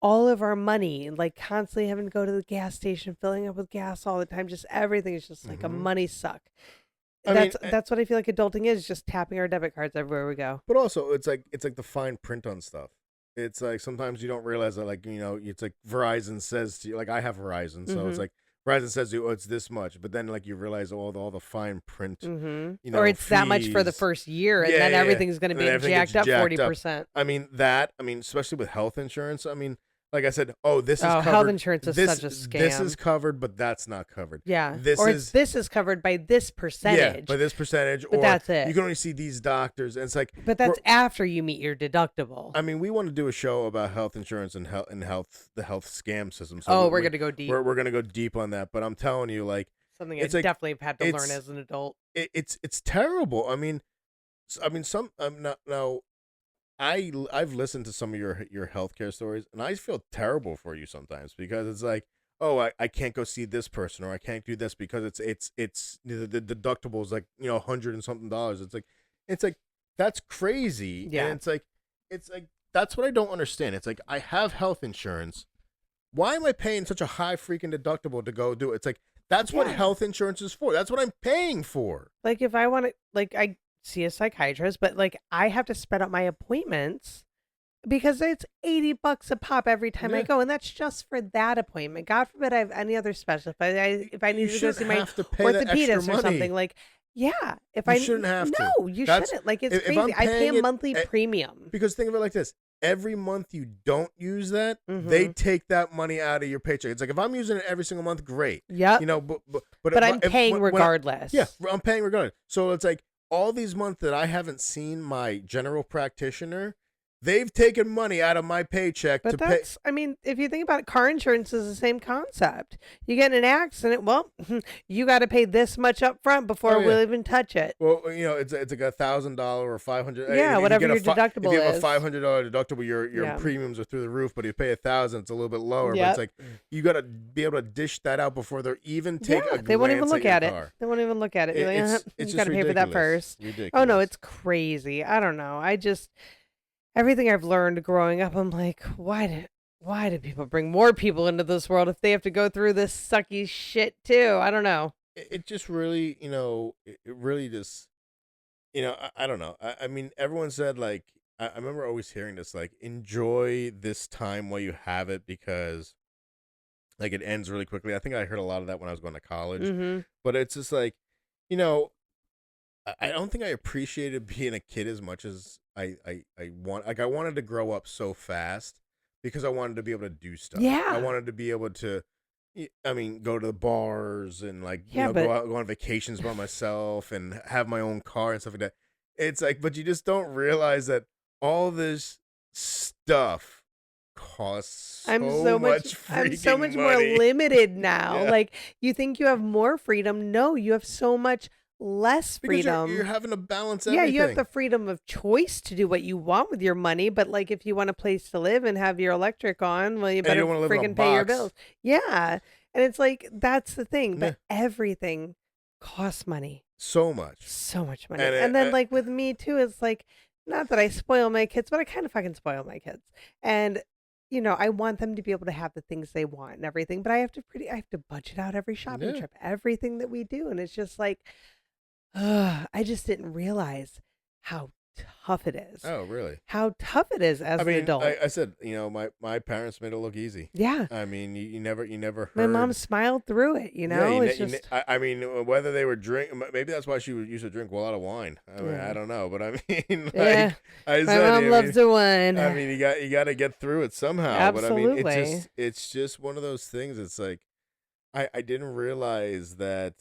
S3: all of our money, and like constantly having to go to the gas station, filling up with gas all the time. Just everything is just like a money suck.
S2: I mean,
S3: That's what I feel like adulting is, just tapping our debit cards everywhere we go.
S2: but also it's like the fine print on stuff. It's like sometimes you don't realize that, like, it's like Verizon says to you, like I have Verizon, so it's like Verizon says to you, oh, it's this much, but then like you realize all the fine print,
S3: Or it's that much for the
S2: fees.
S3: first year, and
S2: Yeah,
S3: then
S2: yeah,
S3: everything's going to
S2: and
S3: be
S2: then everything
S3: jacked
S2: gets
S3: up
S2: jacked up.
S3: 40%.
S2: I mean, especially with health insurance. I mean, like I said, this is covered.
S3: Health insurance is
S2: this,
S3: such a scam.
S2: This is covered, but that's not covered.
S3: Yeah.
S2: This
S3: is covered by this percentage.
S2: Yeah, by this percentage.
S3: But
S2: or
S3: that's it.
S2: You can only see these doctors, and it's like.
S3: But that's after you meet your deductible.
S2: I mean, we want to do a show about health insurance and the health scam system. So
S3: we're going to go deep.
S2: We're going to go deep on that. But I'm telling you, like,
S3: Something
S2: it's
S3: I
S2: like,
S3: definitely have had to learn as an adult.
S2: It's terrible. I mean, some now. I've listened to some of your healthcare stories, and I feel terrible for you sometimes because it's like, oh, I can't go see this person or I can't do this because it's the deductible is like, $100 and something dollars. It's like that's crazy.
S3: Yeah.
S2: And it's like that's what I don't understand. It's like I have health insurance. Why am I paying such a high freaking deductible to go do it? It's like that's what
S3: Yeah.
S2: health insurance is for. That's what I'm paying for.
S3: Like if I want to, like I see a psychiatrist, but like I have to spread out my appointments because it's $80 a pop every time I
S2: Yeah.
S3: go, and that's just for that appointment. God forbid I have any other special. If I need to go see my
S2: have to pay that extra
S3: orthopedist or
S2: money.
S3: something, like yeah, if
S2: You
S3: I
S2: shouldn't have to.
S3: no, you
S2: That's-
S3: shouldn't. Like it's
S2: if I'm
S3: crazy. I pay
S2: paying
S3: a
S2: it
S3: monthly
S2: at-
S3: premium.
S2: Because think of it like this: every month you don't use that, they
S3: Mhm.
S2: take that money out of your paycheck. It's like if I'm using it every single month, great.
S3: Yep.
S2: But
S3: I'm paying
S2: when I-
S3: regardless.
S2: yeah, I'm paying regardless. So it's like all these months that I haven't seen my general practitioner, they've taken money out of my paycheck
S3: But
S2: to pay.
S3: that's, I mean, if you think about it, car insurance is the same concept. You get in an accident, well, you got to pay this much up front before
S2: Oh, yeah.
S3: we'll even touch it.
S2: Well, it's like $1,000 or $500.
S3: Yeah, whatever your
S2: If
S3: deductible
S2: you have a
S3: is.
S2: $500 deductible, your
S3: Yeah.
S2: premiums are through the roof. But if you pay $1,000, it's a little bit lower. But
S3: Yep.
S2: it's like you got to be able to dish that out before they even take
S3: Yeah,
S2: a
S3: they won't even
S2: glance
S3: look
S2: your
S3: at it.
S2: car.
S3: They won't even look at it. You're like,
S2: It's
S3: you
S2: just
S3: got to pay for that
S2: ridiculous.
S3: first.
S2: Ridiculous.
S3: Oh no, it's crazy. I don't know. Everything I've learned growing up, I'm like, why do people bring more people into this world if they have to go through this sucky shit too? I don't know.
S2: It just really, it really just, I don't know. I mean, everyone said like, I remember always hearing this, like, enjoy this time while you have it because like it ends really quickly. I think I heard a lot of that when I was going to college,
S3: Mm-hmm.
S2: but it's just like, you know, I don't think I appreciated being a kid as much as I want. Like I wanted to grow up so fast because I wanted to be able to do stuff.
S3: Yeah.
S2: I wanted to be able to, I mean, go to the bars and like
S3: Yeah,
S2: go on vacations by myself and have my own car and stuff like that. It's like, but you just don't realize that all this stuff costs
S3: I'm so much
S2: freaking
S3: more
S2: money.
S3: limited now.
S2: Yeah.
S3: Like you think you have more freedom. No, you have so much less
S2: Because
S3: freedom.
S2: you're having to balance
S3: Yeah,
S2: everything.
S3: you have the freedom of choice to do what you want with your money, but like if you want a place to live and have your electric on, well, you
S2: you
S3: better
S2: don't wanna live in a
S3: freaking pay your
S2: box.
S3: bills. Yeah. And it's like that's the thing, but
S2: Yeah.
S3: everything costs money.
S2: So much.
S3: So much money.
S2: And
S3: And then
S2: it-
S3: like with me too, it's like not that I spoil my kids, but I kind of fucking spoil my kids. And I want them to be able to have the things they want and everything, but I have to budget out every shopping
S2: Yeah.
S3: trip, everything that we do, and it's just like I just didn't realize how tough it is.
S2: Oh, really?
S3: How tough it is as
S2: I
S3: an
S2: mean,
S3: adult.
S2: I said, my parents made it look easy.
S3: Yeah.
S2: I mean, you never heard.
S3: My mom smiled through it,
S2: Yeah,
S3: it's just
S2: I mean, whether they were maybe that's why she used to drink a lot of wine. I mean,
S3: Yeah.
S2: I don't know, but I mean, like,
S3: Yeah.
S2: I
S3: my
S2: said,
S3: mom loves the wine.
S2: I mean, you got to get through it somehow. But I mean,
S3: Absolutely.
S2: it's just one of those things. It's like, I didn't realize that,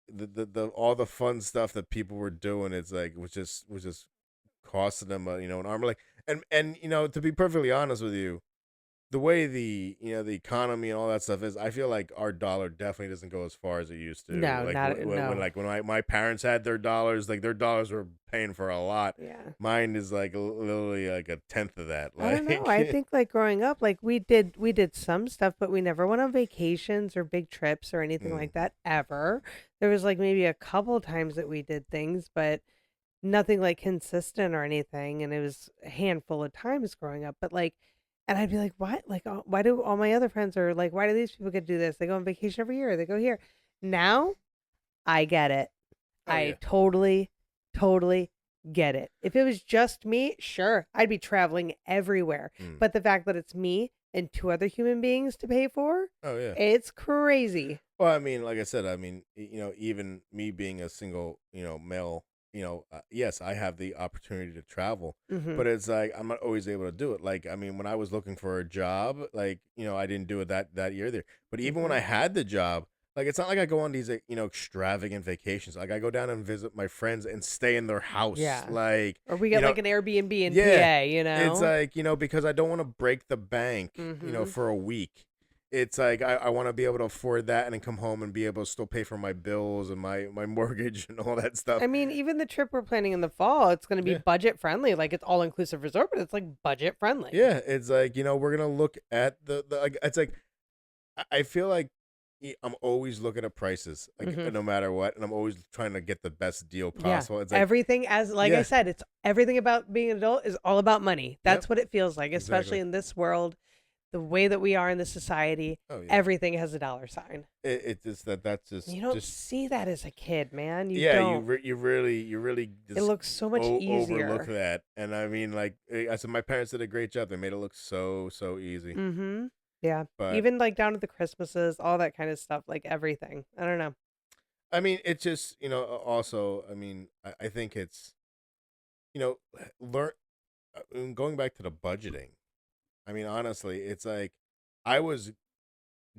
S2: the all the fun stuff that people were doing. It's like was just costing them, an arm. Like, and to be perfectly honest with you, the way the economy and all that stuff is, I feel like our dollar definitely doesn't go as far as it used to.
S3: No,
S2: like
S3: not-
S2: when my parents had their dollars, like their dollars were paying for a lot.
S3: Yeah.
S2: Mine is like literally like a tenth of that.
S3: I don't know. I think like growing up, like we did some stuff, but we never went on vacations or big trips or anything like that ever. There was like maybe a couple times that we did things, but nothing like consistent or anything. And it was a handful of times growing up. But like, and I'd be like, what? Like, why do all my other friends are like, why do these people get to do this? They go on vacation every year. They go here. Now, I get it.
S2: Oh,
S3: I
S2: yeah.
S3: totally get it. If it was just me, sure, I'd be traveling everywhere.
S2: Mm.
S3: But the fact that it's me and two other human beings to pay for,
S2: Oh yeah.
S3: it's crazy.
S2: Well, I mean, like I said, I mean, even me being a single, male, yes, I have the opportunity to travel,
S3: Mhm.
S2: but it's like I'm not always able to do it. Like, I mean, when I was looking for a job, like, I didn't do it that year there. But even when I had the job, like, it's not like I go on these, extravagant vacations. Like, I go down and visit my friends and stay in their house.
S3: Yeah.
S2: Like,
S3: Or we get like an Airbnb in
S2: yeah,
S3: PA,
S2: it's like, because I don't want to break the bank,
S3: Mhm.
S2: for a week. It's like I want to be able to afford that and then come home and be able to still pay for my bills and my mortgage and all that stuff.
S3: I mean, even the trip we're planning in the fall, it's going to be
S2: Yeah.
S3: budget friendly. Like it's all inclusive resort, but it's like budget friendly.
S2: Yeah, it's like, we're going to look at the it's like I feel like I'm always looking at prices, like
S3: Hmm.
S2: no matter what, and I'm always trying to get the best deal
S3: Yeah.
S2: possible. It's like,
S3: Everything, as like I
S2: yeah,
S3: said, it's everything about being an adult is all about money.
S2: yep,
S3: That's what it feels like, especially
S2: exactly.
S3: in this world, the way that we are in this society.
S2: Oh yeah,
S3: Everything has a dollar sign.
S2: it just that's
S3: You don't
S2: just
S3: see that as a kid, man. You
S2: yeah.
S3: don't.
S2: You really
S3: It
S2: just
S3: looks so much
S2: overlook
S3: easier.
S2: that, and I mean, like I said, my parents did a great job. They made it look so easy,
S3: Mm-hmm. Yeah.
S2: but
S3: Even like down to the Christmases, all that kind of stuff, like everything. I don't know.
S2: I mean, it just also, I mean, I think it's learn going back to the budgeting. I mean, honestly, it's like I was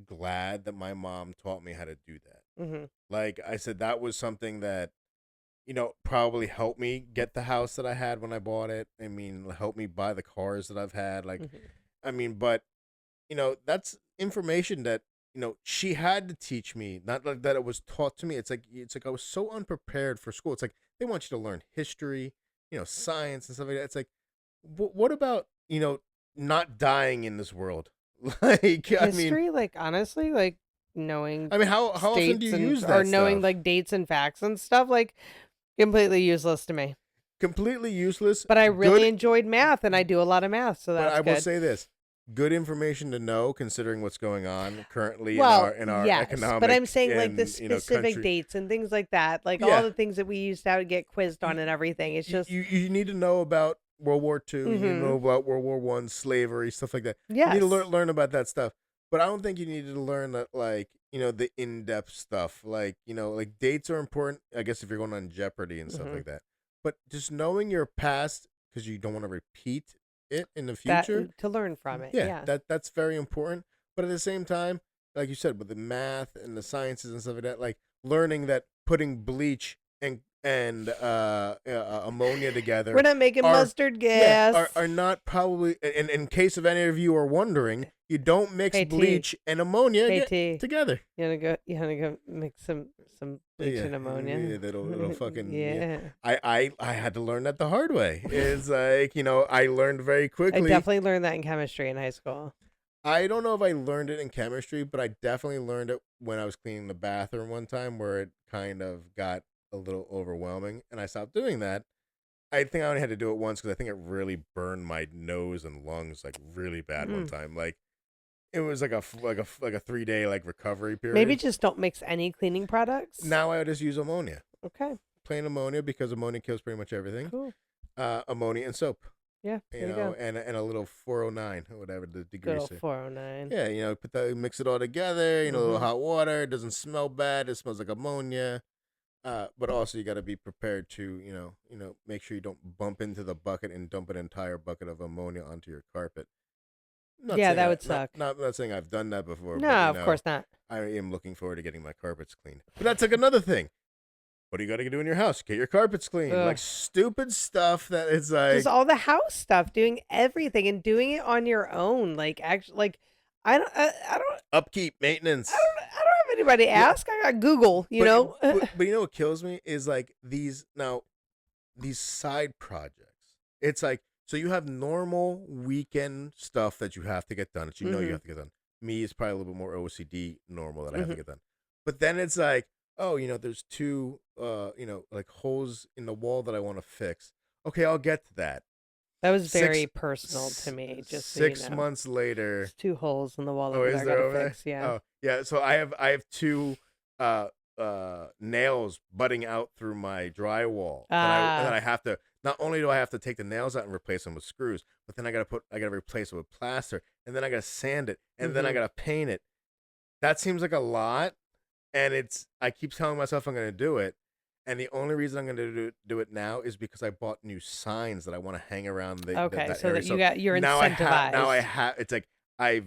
S2: glad that my mom taught me how to do that.
S3: Mm-hmm.
S2: Like I said, that was something that probably helped me get the house that I had when I bought it. I mean, helped me buy the cars that I've had. Like,
S3: Mm-hmm.
S2: I mean, but that's information that she had to teach me, not like that it was taught to me. It's like I was so unprepared for school. It's like they want you to learn history, science and stuff like that. It's like, what about not dying in this world? Like,
S3: History, like honestly, like knowing
S2: I mean, how often do
S3: states
S2: you
S3: and
S2: use
S3: or
S2: that
S3: knowing
S2: stuff?
S3: like dates and facts and stuff, like completely useless to me.
S2: Completely useless.
S3: But I really
S2: Good,
S3: enjoyed math, and I do a lot of math, so
S2: but
S3: that's
S2: I will
S3: good.
S2: say this: good information to know, considering what's going on currently in our
S3: Well,
S2: in our
S3: yes, but I'm
S2: economic
S3: saying like the
S2: and
S3: specific
S2: country.
S3: dates and things like that, like all
S2: Yeah,
S3: the things that we used to have to get quizzed
S2: you,
S3: on and everything. It's just,
S2: you need to know about World War II. You need to
S3: mm-hmm.
S2: know about World War One, slavery, stuff like that. You need to
S3: Yes.
S2: learn about that stuff. But I don't think you need to learn that, like, the in depth stuff. Like, like dates are important. I guess if you're going on Jeopardy and stuff
S3: Mm-hmm.
S2: like that. But just knowing your past because you don't want to repeat it in the
S3: That
S2: future.
S3: to learn from it,
S2: Yeah,
S3: yeah.
S2: that's very important. But at the same time, like you said, with the math and the sciences and stuff like that, like learning that putting bleach and ammonia
S3: We're
S2: together
S3: not making
S2: are
S3: mustard
S2: yeah
S3: gas.
S2: are not probably in case of any of you are wondering, you don't mix
S3: Hey T,
S2: bleach and ammonia
S3: hey T,
S2: together.
S3: you wanna go mix some bleach
S2: Yeah,
S3: and ammonia?
S2: yeah, it'll fucking yeah.
S3: Yeah.
S2: I had to learn that the hard way. It's like I learned very
S3: I
S2: quickly.
S3: definitely learned that in chemistry in high school.
S2: I don't know if I learned it in chemistry, but I definitely learned it when I was cleaning the bathroom one time where it kind of got a little overwhelming and I stopped doing that. I think I only had to do it once because I think it really burned my nose and lungs like really bad one
S3: Mm.
S2: time. Like it was like a 3 day like recovery
S3: Maybe
S2: period.
S3: just don't mix any cleaning products.
S2: Now I just use ammonia,
S3: Okay,
S2: plain ammonia because ammonia kills pretty much everything.
S3: cool.
S2: Ammonia and soap,
S3: Yeah, there you go.
S2: and a little 409 or whatever the
S3: Good old
S2: degreaser.
S3: 409.
S2: Yeah, mix it all together. A little
S3: Mm-hmm.
S2: hot water. It doesn't smell bad. It smells like ammonia. But also you got to be prepared to, make sure you don't bump into the bucket and dump an entire bucket of ammonia onto your carpet. Not
S3: Yeah,
S2: saying
S3: that
S2: I
S3: would suck.
S2: not saying I've done that before,
S3: No,
S2: but
S3: of course not.
S2: I am looking forward to getting my carpets cleaned. But that's like another thing. What do you got to do in your house? Get your carpets cleaned.
S3: Ugh.
S2: Like stupid stuff that is like
S3: Just all the house stuff, doing everything and doing it on your own. Like actually, like
S2: upkeep, maintenance.
S3: I don't have anybody to
S2: Yeah,
S3: ask. I got Google. You
S2: but,
S3: know.
S2: but you know what kills me is like these side projects. It's like so you have normal weekend stuff that you have to get done that you
S3: Mm-hmm.
S2: have to get done. Me is probably a little bit more OCD normal that I have to
S3: Mm-hmm.
S2: get done. But then it's like, oh, there's two like holes in the wall that I want to fix. Okay, I'll get to that.
S3: That was
S2: Six
S3: very personal to me. Just so you
S2: 6
S3: know,
S2: months later.
S3: there's 2 holes in the wall
S2: Oh,
S3: over
S2: is
S3: there. I
S2: there
S3: gotta
S2: over
S3: fix. Yeah.
S2: there? Oh, yeah. So I have two nails butting out through my drywall that I have to. Not only do I have to take the nails out and replace them with screws, but then I gotta replace it with plaster, and then I gotta sand it, and then I
S3: Mm-hmm.
S2: gotta paint it. That seems like a lot, and I keep telling myself I'm gonna do it, and the only reason I'm gonna do it now is because I bought new signs that I want to hang around
S3: Okay,
S2: that
S3: so
S2: area.
S3: that
S2: So
S3: you're
S2: now I
S3: incentivized.
S2: have. It's like I've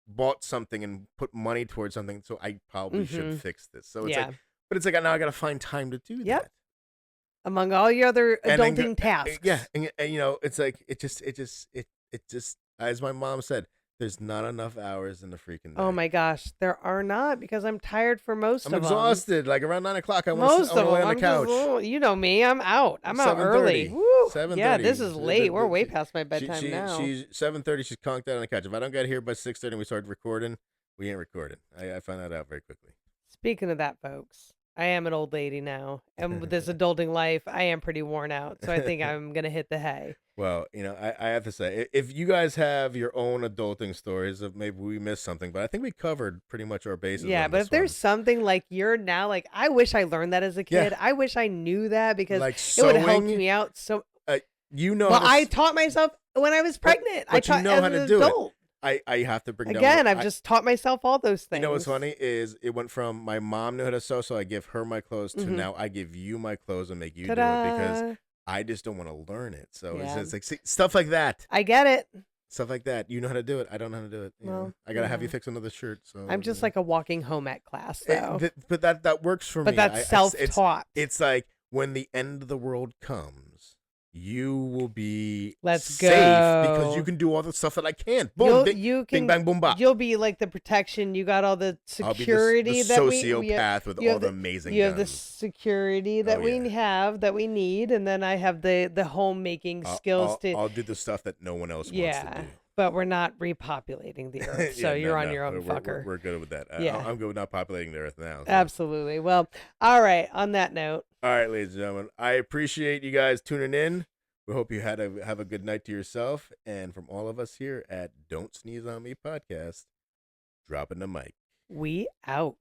S2: bought something and put money towards something, so I probably should
S3: Mm-hmm.
S2: fix this. So it's
S3: Yeah.
S2: like, but it's like now I gotta find time to do
S3: Yep.
S2: that.
S3: Among all your other
S2: And then
S3: adulting tasks.
S2: yeah, and it's like it just as my mom said, there's not enough hours in the freaking day.
S3: Oh my gosh, there are not because I'm tired for most
S2: I'm
S3: of them.
S2: exhausted. Like around 9 o'clock, I
S3: Most
S2: want
S3: of
S2: to lay
S3: them.
S2: on the
S3: I'm
S2: couch.
S3: just, you know me. I'm out. I'm out early.
S2: 7:30.
S3: Woo.
S2: 7:30.
S3: Yeah, this is late. We're way past my bedtime now.
S2: She's 7:30. She's conked out on the couch. If I don't get here by 6:30, and we start recording. We ain't recording. I found that out very quickly.
S3: Speaking of that, folks, I am an old lady now, and with this adulting life, I am pretty worn out. So I think I'm gonna hit the hay.
S2: Well, I have to say, if you guys have your own adulting stories, of maybe we missed something, but I think we covered pretty much our bases.
S3: Yeah,
S2: on
S3: but
S2: this
S3: if there's
S2: one.
S3: something like you're now, like I wish I learned that as a kid.
S2: Yeah.
S3: I wish I knew that because
S2: Like
S3: it would have helped
S2: sewing,
S3: me out so.
S2: Well,
S3: Well, I taught myself when I was pregnant. I
S2: but you
S3: taught
S2: know
S3: as
S2: how
S3: an
S2: to do
S3: adult.
S2: it. I have to bring
S3: Again,
S2: down.
S3: I've just taught myself all those things.
S2: You know what's funny is it went from my mom knew how to sew, so I give her my clothes, to now I give you my clothes and make you do it because I just don't want to learn it. So it's just like stuff like that.
S3: I get it.
S2: Stuff like that. You know how to do it. I don't know how to do it.
S3: Well,
S2: I gotta have you fix another shirt. So
S3: I'm just like a walking home ec class, though.
S2: but that works for me.
S3: But that's self-taught.
S2: It's like when the end of the world comes, you will be
S3: Let's
S2: safe
S3: go.
S2: because you can do all the stuff that I can't. Boom, bing, bang, boom, bop.
S3: You'll be like the protection. You got all the security
S2: I'll be
S3: that
S2: sociopath with all the amazing.
S3: You have the security that we have that we need, and then I have the homemaking skills
S2: I'll do the stuff that no one else wants to do.
S3: But we're not repopulating the earth, so you're on your own, fucker.
S2: We're good with that.
S3: Yeah.
S2: I'm good with not populating the earth now. So.
S3: Absolutely. Well, all right. On that note.
S2: All right, ladies and gentlemen, I appreciate you guys tuning in. We hope you have a good night to yourself. And from all of us here at Don't Sneeze on Me podcast, dropping the mic.
S3: We out.